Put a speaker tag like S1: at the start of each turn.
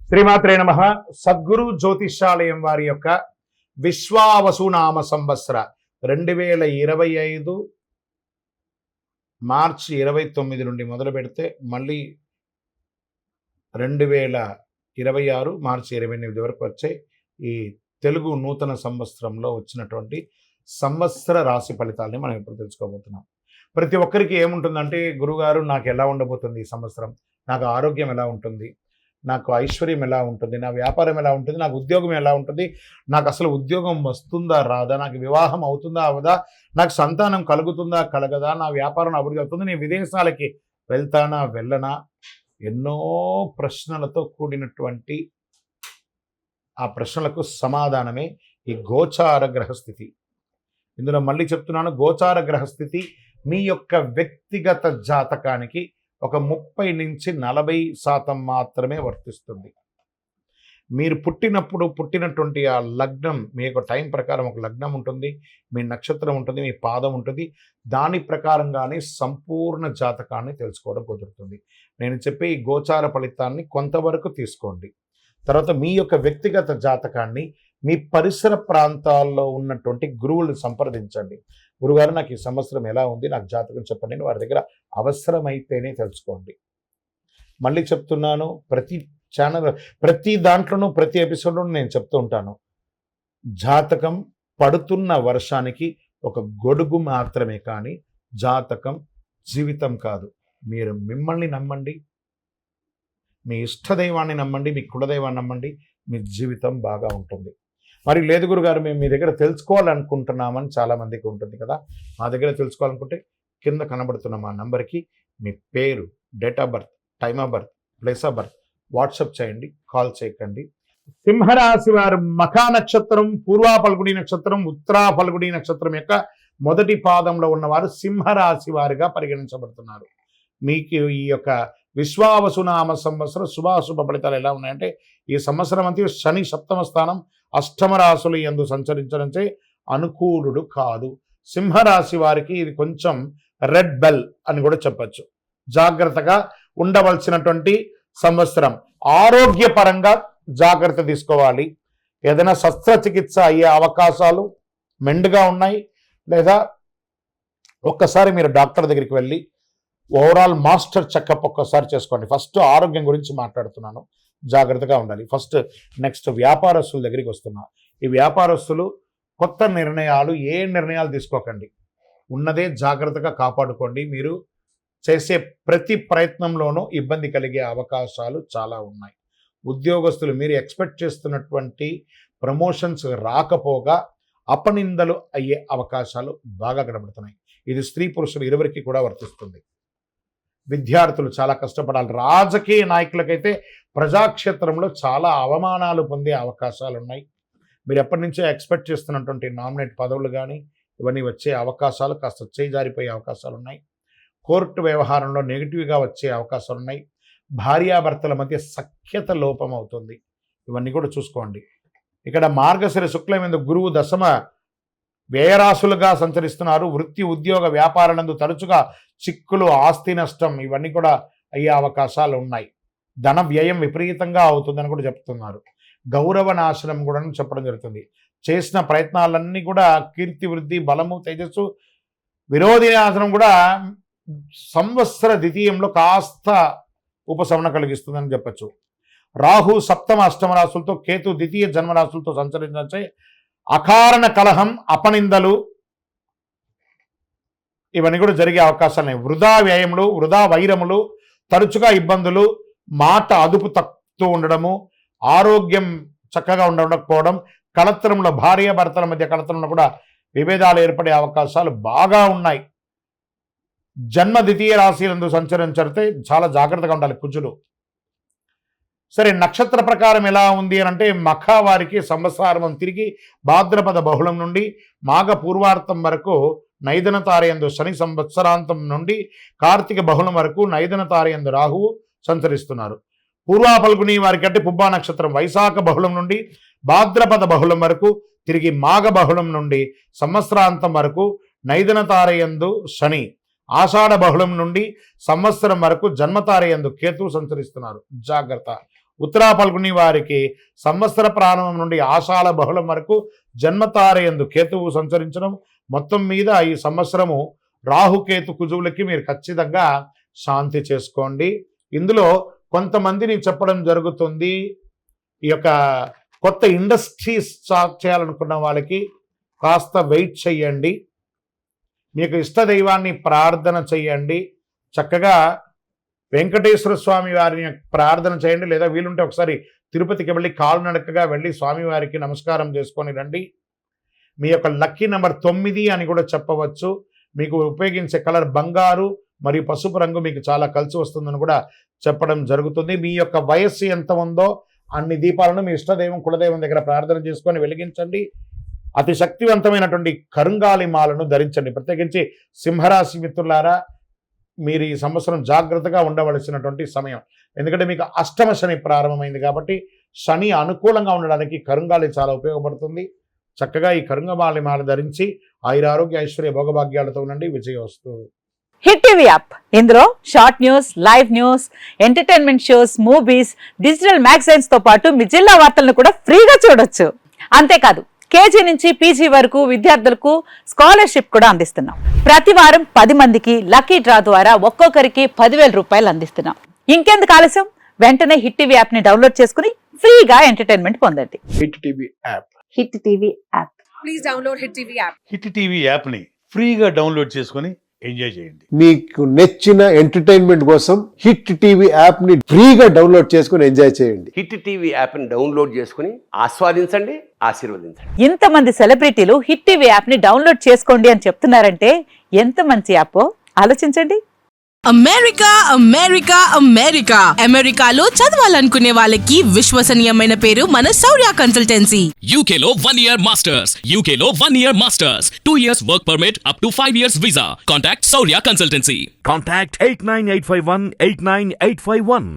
S1: శ్రీమాత్రే నమః. సద్గురు జ్యోతిష్యాలయం వారి యొక్క విశ్వావసునామ సంవత్సర 2025 మార్చి 29 నుండి మొదలు పెడితే మళ్ళీ 2026 మార్చి 28 వరకు వచ్చే ఈ తెలుగు నూతన సంవత్సరంలో వచ్చినటువంటి సంవత్సర రాశి ఫలితాలని మనం ఇప్పుడు తెలుసుకోబోతున్నాం. ప్రతి ఒక్కరికి ఏముంటుందంటే, గురుగారు నాకు ఎలా ఉండబోతుంది ఈ సంవత్సరం, నాకు ఆరోగ్యం ఎలా ఉంటుంది, నాకు ఐశ్వర్యం ఎలా ఉంటుంది, నా వ్యాపారం ఎలా ఉంటుంది, నాకు ఉద్యోగం ఎలా ఉంటుంది, నాకు అసలు ఉద్యోగం వస్తుందా రాదా, నాకు వివాహం అవుతుందా అవదా, నాకు సంతానం కలుగుతుందా కలగదా, నా వ్యాపారం అభివృద్ధి అవుతుంది, నేను విదేశాలకి వెళ్తానా వెళ్ళనా, ఎన్నో ప్రశ్నలతో కూడినటువంటి ఆ ప్రశ్నలకు సమాధానమే ఈ గోచార గ్రహస్థితి. ఇందులో మళ్ళీ చెప్తున్నాను, గోచార గ్రహస్థితి మీ యొక్క వ్యక్తిగత జాతకానికి ఒక 30 నుంచి 40% మాత్రమే వర్తిస్తుంది. మీరు పుట్టినటువంటి ఆ లగ్నం, మీ యొక్క టైం ప్రకారం ఒక లగ్నం ఉంటుంది, మీ నక్షత్రం ఉంటుంది, మీ పాదం ఉంటుంది, దాని ప్రకారంగానే సంపూర్ణ జాతకాన్ని తెలుసుకోవడం కుదురుతుంది. నేను చెప్పే ఈ గోచార ఫలితాన్ని కొంతవరకు తీసుకోండి. తర్వాత మీ యొక్క వ్యక్తిగత జాతకాన్ని మీ పరిసర ప్రాంతాల్లో ఉన్నటువంటి గురువులను సంప్రదించండి. గురుగారు నాకు ఈ సంవత్సరం ఎలా ఉంది, నాకు జాతకం చెప్పండి అని వారి దగ్గర అవసరమైతేనే తెలుసుకోండి. మళ్ళీ చెప్తున్నాను, ప్రతి దాంట్లోనూ ప్రతి ఎపిసోడ్లోనూ నేను చెప్తూ ఉంటాను, జాతకం పడుతున్న వర్షానికి ఒక గొడుగు మాత్రమే, కానీ జాతకం జీవితం కాదు. మీరు మిమ్మల్ని నమ్మండి, మీ ఇష్టదైవాన్ని నమ్మండి, మీ కులదైవాన్ని నమ్మండి, మీ జీవితం బాగా ఉంటుంది. మరి లేదు గురుగారు, మేము మీ దగ్గర తెలుసుకోవాలనుకుంటున్నామని చాలామందికి ఉంటుంది కదా. మా దగ్గర తెలుసుకోవాలనుకుంటే కింద కనబడుతున్న మా నంబర్కి మీ పేరు, date of birth, time of birth, place of birth WhatsApp చేయండి, కాల్ చేయకండి. సింహరాశి వారు మఖా నక్షత్రం, పూర్వా ఫల్గుణి నక్షత్రం, ఉత్తరా ఫల్గుణి నక్షత్రం యొక్క మొదటి పాదంలో ఉన్నవారు సింహరాశి వారిగా పరిగణించబడుతున్నారు. మీకు ఈ యొక్క విశ్వావసునామ సంవత్సరం శుభాశుభ ఫలితాలు ఎలా ఉన్నాయంటే, ఈ సంవత్సరం అంతా శని సప్తమ స్థానం అష్టమ రాశులు యందు సంచరించడంచే అనుకూలుడు కాదు. సింహరాశి వారికి ఇది కొంచెం రెడ్ బెల్ అని కూడా చెప్పచ్చు. జాగ్రత్తగా ఉండవలసినటువంటి సంవత్సరం. ఆరోగ్యపరంగా జాగ్రత్త తీసుకోవాలి. ఏదైనా శస్త్రచికిత్స అయ్యే అవకాశాలు మెండుగా ఉన్నాయి, లేదా ఒక్కసారి మీరు డాక్టర్ దగ్గరికి వెళ్ళి ఓవరాల్ మాస్టర్ చెకప్ ఒక్కసారి చేసుకోండి. ఫస్ట్ ఆరోగ్యం గురించి మాట్లాడుతున్నాను, జాగ్రత్తగా ఉండాలి. నెక్స్ట్ వ్యాపారస్తుల దగ్గరికి వస్తున్నా. ఈ వ్యాపారస్తులు కొత్త నిర్ణయాలు, ఏ నిర్ణయాలు తీసుకోకండి, ఉన్నదే జాగ్రత్తగా కాపాడుకోండి. మీరు చేసే ప్రతి ప్రయత్నంలోనూ ఇబ్బంది కలిగే అవకాశాలు చాలా ఉన్నాయి. ఉద్యోగస్తులు మీరు ఎక్స్పెక్ట్ చేస్తున్నటువంటి ప్రమోషన్స్ రాకపోగా అపనిందలు అయ్యే అవకాశాలు బాగా కనబడుతున్నాయి. ఇది స్త్రీ పురుషులు ఇరువురికి కూడా వర్తిస్తుంది. విద్యార్థులు చాలా కష్టపడాలి. రాజకీయ నాయకులకైతే ప్రజాక్షేత్రంలో చాలా అవమానాలు పొందే అవకాశాలు ఉన్నాయి. మీరు ఎప్పటి నుంచో ఎక్స్పెక్ట్ చేస్తున్నటువంటి నామినేట్ పదవులు కానీ ఇవన్నీ వచ్చే అవకాశాలు కాస్త చేజారిపోయే అవకాశాలు ఉన్నాయి. కోర్టు వ్యవహారంలో నెగిటివ్గా వచ్చే అవకాశాలు ఉన్నాయి. భార్యాభర్తల మధ్య సఖ్యత లోపం అవుతుంది. ఇవన్నీ కూడా చూసుకోండి. ఇక్కడ మార్గశిర శుక్లం ఎందుకు గురువు దశమ వ్యయరాశులుగా సంచరిస్తున్నారు. వృత్తి ఉద్యోగ వ్యాపారాలందు తరచుగా చిక్కులు, ఆస్తి నష్టం ఇవన్నీ కూడా అయ్యే అవకాశాలు ఉన్నాయి. ధన వ్యయం విపరీతంగా అవుతుందని కూడా చెప్తున్నారు. గౌరవ నాశనం కూడా చెప్పడం జరుగుతుంది. చేసిన ప్రయత్నాలన్నీ కూడా కీర్తి వృద్ధి, బలము, తేజస్సు, విరోధి నాశనం కూడా సంవత్సర ద్వితీయంలో కాస్త ఉపశమనం కలిగిస్తుందని చెప్పచ్చు. రాహు సప్తమ అష్టమ రాశులతో, కేతు ద్వితీయ జన్మరాశులతో సంచరించే అకారణ కలహం, అపనిందలు ఇవన్నీ కూడా జరిగే అవకాశాలు ఉన్నాయి. వృధా వ్యయములు, వృధా వైరములు, తరచుగా ఇబ్బందులు, మాట అదుపు తక్కుతూ ఉండడము, ఆరోగ్యం చక్కగా ఉండకపోవడం, కలత్రంలో భార్యాభర్తల మధ్య కలత్రంలో కూడా విభేదాలు ఏర్పడే అవకాశాలు బాగా ఉన్నాయి. జన్మ ద్వితీయ రాశిలందు సంచరించితే చాలా జాగ్రత్తగా ఉండాలి కుజులు. సరే, నక్షత్ర ప్రకారం ఎలా ఉంది అని అంటే, మఖ వారికి సంవత్సరం తిరిగి భాద్రపద బహుళం నుండి మాఘ పూర్వార్థం వరకు నైదన తారయందు శని, సంవత్సరాంతం నుండి కార్తీక బహుళం వరకు నైదన తారయందు రాహువు సంచరిస్తున్నారు. పూర్వా ఫల్గుని వారికి అంటే పుబ్బా నక్షత్రం వైశాఖ బహుళం నుండి భాద్రపద బహుళం వరకు, తిరిగి మాఘ బహుళం నుండి సంవత్సరాంతం వరకు నైదన తారయందు శని, ఆషాఢ బహుళం నుండి సంవత్సరం వరకు జన్మతారయందు కేతు సంచరిస్తున్నారు. జాగ్రత్త. ఉత్తరా పల్గుని వారికి సంవత్సర ప్రారంభం నుండి ఆషాఢ బహుళం వరకు జన్మతారయందు కేతువు సంచరించడం, మొత్తం మీద ఈ సంవత్సరము రాహుకేతు కుజువులకి మీరు ఖచ్చితంగా శాంతి చేసుకోండి. ఇందులో కొంతమందిని చెప్పడం జరుగుతుంది, ఈ యొక్క కొత్త ఇండస్ట్రీస్ స్టార్ట్ చేయాలనుకున్న వాళ్ళకి కాస్త వెయిట్ చేయండి, మీకు ఇష్ట దైవాన్ని ప్రార్థన చేయండి, చక్కగా వెంకటేశ్వర స్వామి వారిని ప్రార్థన చేయండి, లేదా వీలుంటే ఒకసారి తిరుపతికి వెళ్ళి కాలునడకగా వెళ్ళి స్వామివారికి నమస్కారం చేసుకొని రండి. మీ యొక్క లక్కీ నెంబర్ 9 అని కూడా చెప్పవచ్చు. మీకు ఉపయోగించే కలర్ బంగారు మరియు పసుపు రంగు మీకు చాలా కలిసి వస్తుందని కూడా చెప్పడం జరుగుతుంది. మీ యొక్క వయస్సు ఎంత ఉందో అన్ని దీపాలను మీ ఇష్టదైవం కులదైవం దగ్గర ప్రార్థన చేసుకొని వెలిగించండి. అతి శక్తివంతమైనటువంటి కరుంగాలి మాలను ధరించండి. ప్రత్యేకించి సింహరాశి మిత్రులారా, మీరు ఈ సంవత్సరం జాగ్రత్తగా ఉండవలసినటువంటి సమయం. ఎందుకంటే మీకు అష్టమ శని ప్రారంభమైంది కాబట్టి శని అనుకూలంగా ఉండడానికి కరుంగాలి చాలా ఉపయోగపడుతుంది. చక్కగా ఈ కరుంగమాలి మాల ధరించి ఆయురారోగ్య ఐశ్వర్య భోగభాగ్యాలతో ఉండండి. విజయోస్తు.
S2: హిట్ టీవీ యాప్, ఇందులో short news, live news, entertainment shows, movies, digital magazines తో పాటు మీ జిల్లా వార్తలను కూడా ఫ్రీగా చూడొచ్చు. అంతేకాదు కేజీ నుంచి పీజీ వరకు విద్యార్థులకు స్కాలర్షిప్ కూడా అందిస్తున్నాం. ప్రతి వారం 10 మందికి లక్కీ డ్రా ద్వారా ఒక్కొక్కరికి 10,000 రూపాయలు అందిస్తున్నాం. ఇంకెందుకు ఆలస్యం, వెంటనే హిట్ టీవీ యాప్ ని డౌన్లోడ్ చేసుకుని ఫ్రీగా ఎంటర్టైన్మెంట్ పొందండి.
S1: Hit TV app.
S2: Hit TV app.
S3: Please download hit TV app.
S4: Hit TV యాప్ని ఫ్రీగా డౌన్లోడ్ చేసుకొని ఎంజాయ్ చేయండి.
S5: మీకు నచ్చిన ఎంటర్టైన్మెంట్ కోసం హిట్ టీవీ యాప్ ని ఫ్రీగా డౌన్లోడ్ చేసుకుని ఎంజాయ్ చేయండి.
S6: హిట్ టీవీ యాప్ని డౌన్లోడ్ చేసుకుని ఆస్వాదించండి, ఆశీర్వదించండి.
S2: ఇంతమంది సెలబ్రిటీలు హిట్ టీవీ యాప్ ని డౌన్లోడ్ చేసుకోండి అని చెప్తున్నారంటే ఎంత మంచి యాప్ ఆలోచించండి.
S3: అమెరికా అమెరికా అమెరికా అమెరికాలో చదవాలనుకునే వాళ్ళకి విశ్వసనీయమైన పేరు మన శౌర్య కన్సల్టెన్సీ.
S7: UK లో 1 year masters. UK లో 1 year masters. 2 years work permit up to 5 years visa. Contact Saurya Consultancy.
S8: Contact 89851 89851.